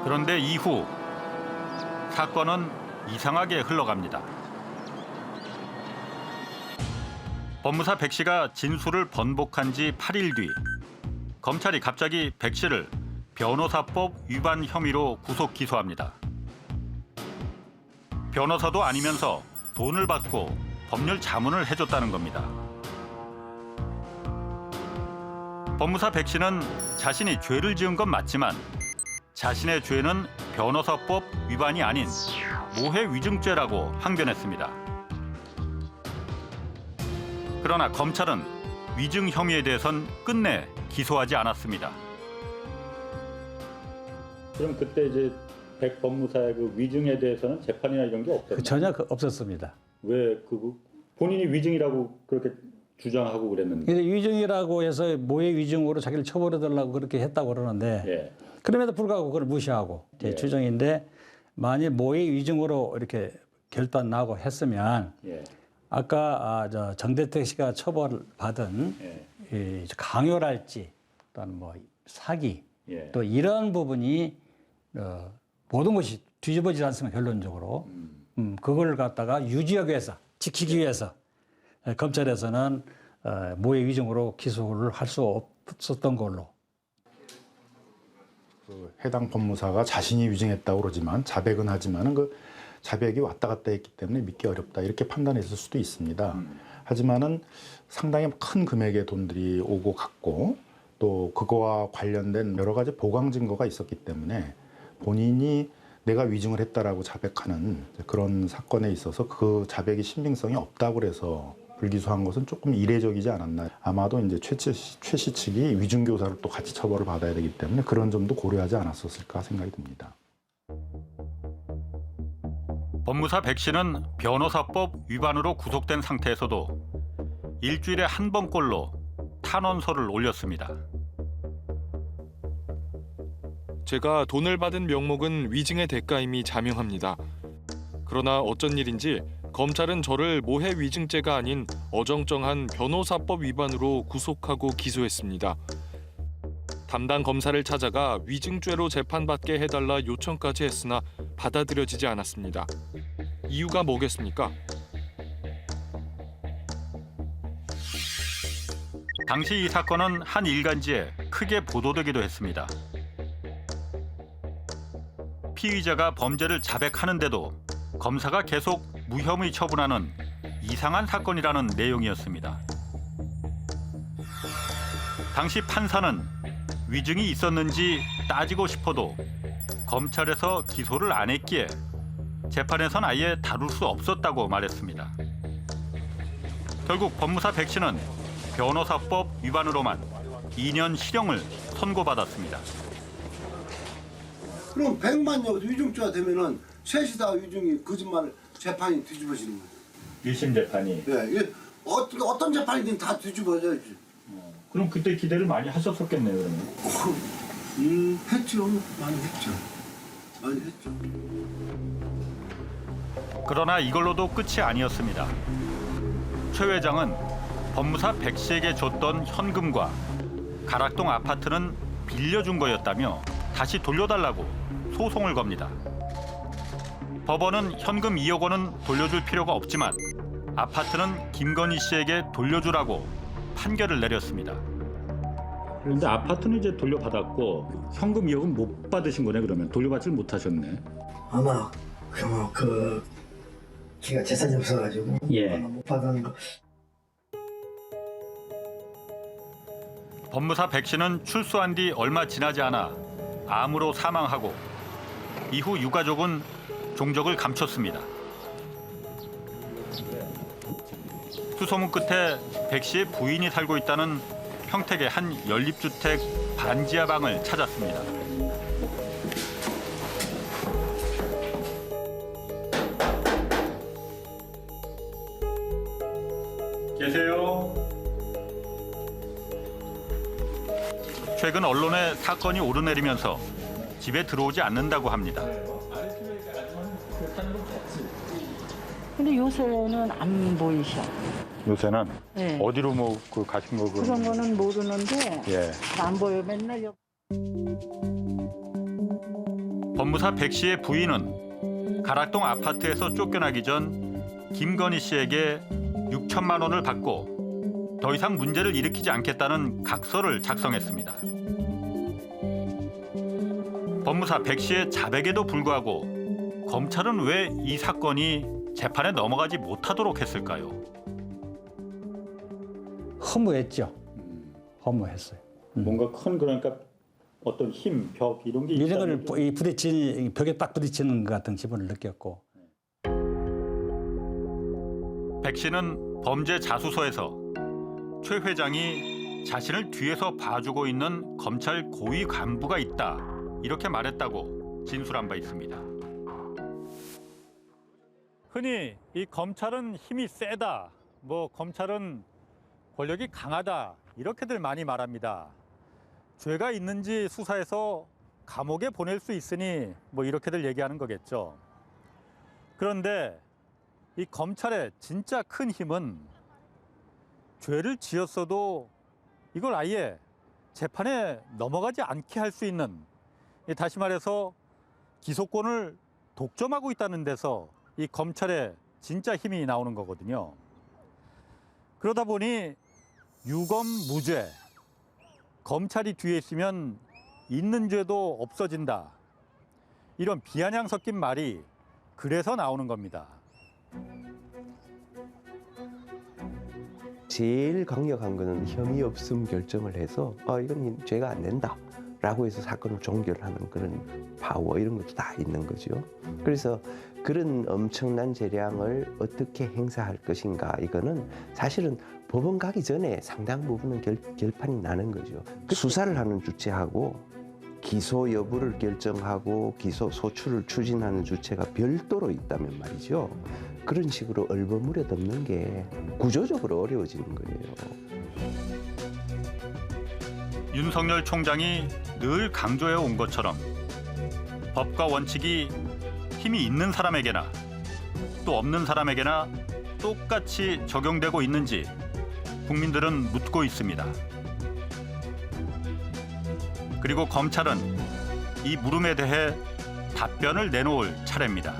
그런데 이후 사건은 이상하게 흘러갑니다. 법무사 백 씨가 진술을 번복한 지 8일 뒤 검찰이 갑자기 백 씨를 변호사법 위반 혐의로 구속 기소합니다. 변호사도 아니면서 돈을 받고 법률 자문을 해줬다는 겁니다. 법무사 백 씨는 자신이 죄를 지은 건 맞지만 자신의 죄는 변호사법 위반이 아닌 모해 위증죄라고 항변했습니다. 그러나 검찰은 위증 혐의에 대해선 끝내 기소하지 않았습니다. 그럼 그때 이제 백 법무사의 그 위증에 대해서는 재판이나 이런 게 없었나요? 전혀 없었습니다. 왜 본인이 위증이라고 그렇게 주장하고 그랬는데? 근데 위증이라고 해서 모해 위증으로 자기를 처벌해달라고 그렇게 했다고 그러는데 예. 그럼에도 불구하고 그걸 무시하고 제 예. 추정인데 만일 모해 위증으로 이렇게 결단 나고 했으면 예. 아까 정대택 씨가 처벌받은 예. 이 강요랄지 또는 뭐 사기 예. 또 이런 부분이 모든 것이 뒤집어지지 않습니까 결론적으로 그걸 갖다가 유지하기 위해서 지키기 위해서 검찰에서는 모해 위증으로 기소를 할 수 없었던 걸로. 해당 법무사가 자신이 위증했다고 그러지만 자백은 하지만은 그 자백이 왔다 갔다 했기 때문에 믿기 어렵다 이렇게 판단했을 수도 있습니다. 하지만은 상당히 큰 금액의 돈들이 오고 갔고 또 그거와 관련된 여러 가지 보강 증거가 있었기 때문에 본인이 내가 위증을 했다라고 자백하는 그런 사건에 있어서 그 자백이 신빙성이 없다고 그래서 불기소한 것은 조금 이례적이지 않았나. 아마도 이제 최 씨 측이 위증교사를 또 같이 처벌을 받아야 되기 때문에 그런 점도 고려하지 않았었을까 생각이 듭니다. 법무사 백 씨는 변호사법 위반으로 구속된 상태에서도 일주일에 한 번꼴로 탄원서를 올렸습니다. 제가 돈을 받은 명목은 위증의 대가임이 자명합니다. 그러나 어쩐 일인지 검찰은 저를 모해 위증죄가 아닌 어정쩡한 변호사법 위반으로 구속하고 기소했습니다. 담당 검사를 찾아가 위증죄로 재판받게 해달라 요청까지 했으나 받아들여지지 않았습니다. 이유가 뭐겠습니까? 당시 이 사건은 한 일간지에 크게 보도되기도 했습니다. 피의자가 범죄를 자백하는데도 검사가 계속 무혐의 처분하는 이상한 사건이라는 내용이었습니다. 당시 판사는 위증이 있었는지 따지고 싶어도 검찰에서 기소를 안 했기에 재판에선 아예 다룰 수 없었다고 말했습니다. 결국 법무사 백 씨는 변호사법 위반으로만 2년 실형을 선고받았습니다. 그럼 100만 여기서 위증죄가 되면은 셋이 다 위증이 거짓말 재판이 뒤집어지는 거죠. 1심 재판이. 예, 이게 어떤 재판이든 다 뒤집어져야지. 그럼 그때 기대를 많이 하셨었겠네요, 그러면. 했죠. 많이 했죠. 많이 했죠. 그러나 이걸로도 끝이 아니었습니다. 최 회장은 법무사 백 씨에게 줬던 현금과 가락동 아파트는 빌려준 거였다며 다시 돌려달라고 소송을 겁니다. 법원은 현금 2억 원은 돌려줄 필요가 없지만 아파트는 김건희 씨에게 돌려주라고 판결을 내렸습니다. 그런데 아파트는 이제 돌려받았고 현금 2억은 못 받으신 거네, 그러면. 돌려받질 못하셨네. 아마 걔가 재산이 없어가지고 예. 못 받은 거. 법무사 백 씨는 출소한 뒤 얼마 지나지 않아 암으로 사망하고 이후 유가족은 종적을 감췄습니다. 수소문 끝에 백 씨의 부인이 살고 있다는 평택의 한 연립주택 반지하 방을 찾았습니다. 계세요? 최근 언론에 사건이 오르내리면서 집에 들어오지 않는다고 합니다. 근데 요새는 안 보이셔. 요새는 네. 어디로 뭐 가신 거고? 그런 거는 모르는데 예. 안 보여. 맨날 법무사 백 씨의 부인은 가락동 아파트에서 쫓겨나기 전 김건희 씨에게 6천만 원을 받고 더 이상 문제를 일으키지 않겠다는 각서를 작성했습니다. 법무사 백 씨의 자백에도 불구하고 검찰은 왜 이 사건이 재판에 넘어가지 못하도록 했을까요? 허무했죠. 허무했어요. 뭔가 큰 그러니까 어떤 힘, 벽 이런 게 이런 있다는 걸 부딪히는 벽에 딱 부딪히는 것 같은 기분을 느꼈고. 백 씨는 범죄 자수서에서 최 회장이 자신을 뒤에서 봐주고 있는 검찰 고위 간부가 있다 이렇게 말했다고 진술한 바 있습니다. 흔히 이 검찰은 힘이 세다, 뭐 검찰은 권력이 강하다 이렇게들 많이 말합니다. 죄가 있는지 수사해서 감옥에 보낼 수 있으니 뭐 이렇게들 얘기하는 거겠죠. 그런데 이 검찰의 진짜 큰 힘은 죄를 지었어도 이걸 아예 재판에 넘어가지 않게 할 수 있는, 다시 말해서 기소권을 독점하고 있다는 데서 이 검찰의 진짜 힘이 나오는 거거든요. 그러다 보니 유검 무죄, 검찰이 뒤에 있으면 있는 죄도 없어진다. 이런 비아냥 섞인 말이 그래서 나오는 겁니다. 제일 강력한 거는 혐의 없음 결정을 해서 이건 죄가 안 된다 라고 해서 사건을 종결하는 그런 파워 이런 것도 다 있는 거죠. 그래서 그런 엄청난 재량을 어떻게 행사할 것인가 이거는 사실은 법원 가기 전에 상당 부분은 결판이 나는 거죠. 수사를 하는 주체하고 기소 여부를 결정하고 기소 소추를 추진하는 주체가 별도로 있다면 말이죠. 그런 식으로 얼버무려 덮는 게 구조적으로 어려워지는 거예요. 윤석열 총장이 늘 강조해 온 것처럼 법과 원칙이 힘이 있는 사람에게나 또 없는 사람에게나 똑같이 적용되고 있는지 국민들은 묻고 있습니다. 그리고 검찰은 이 물음에 대해 답변을 내놓을 차례입니다.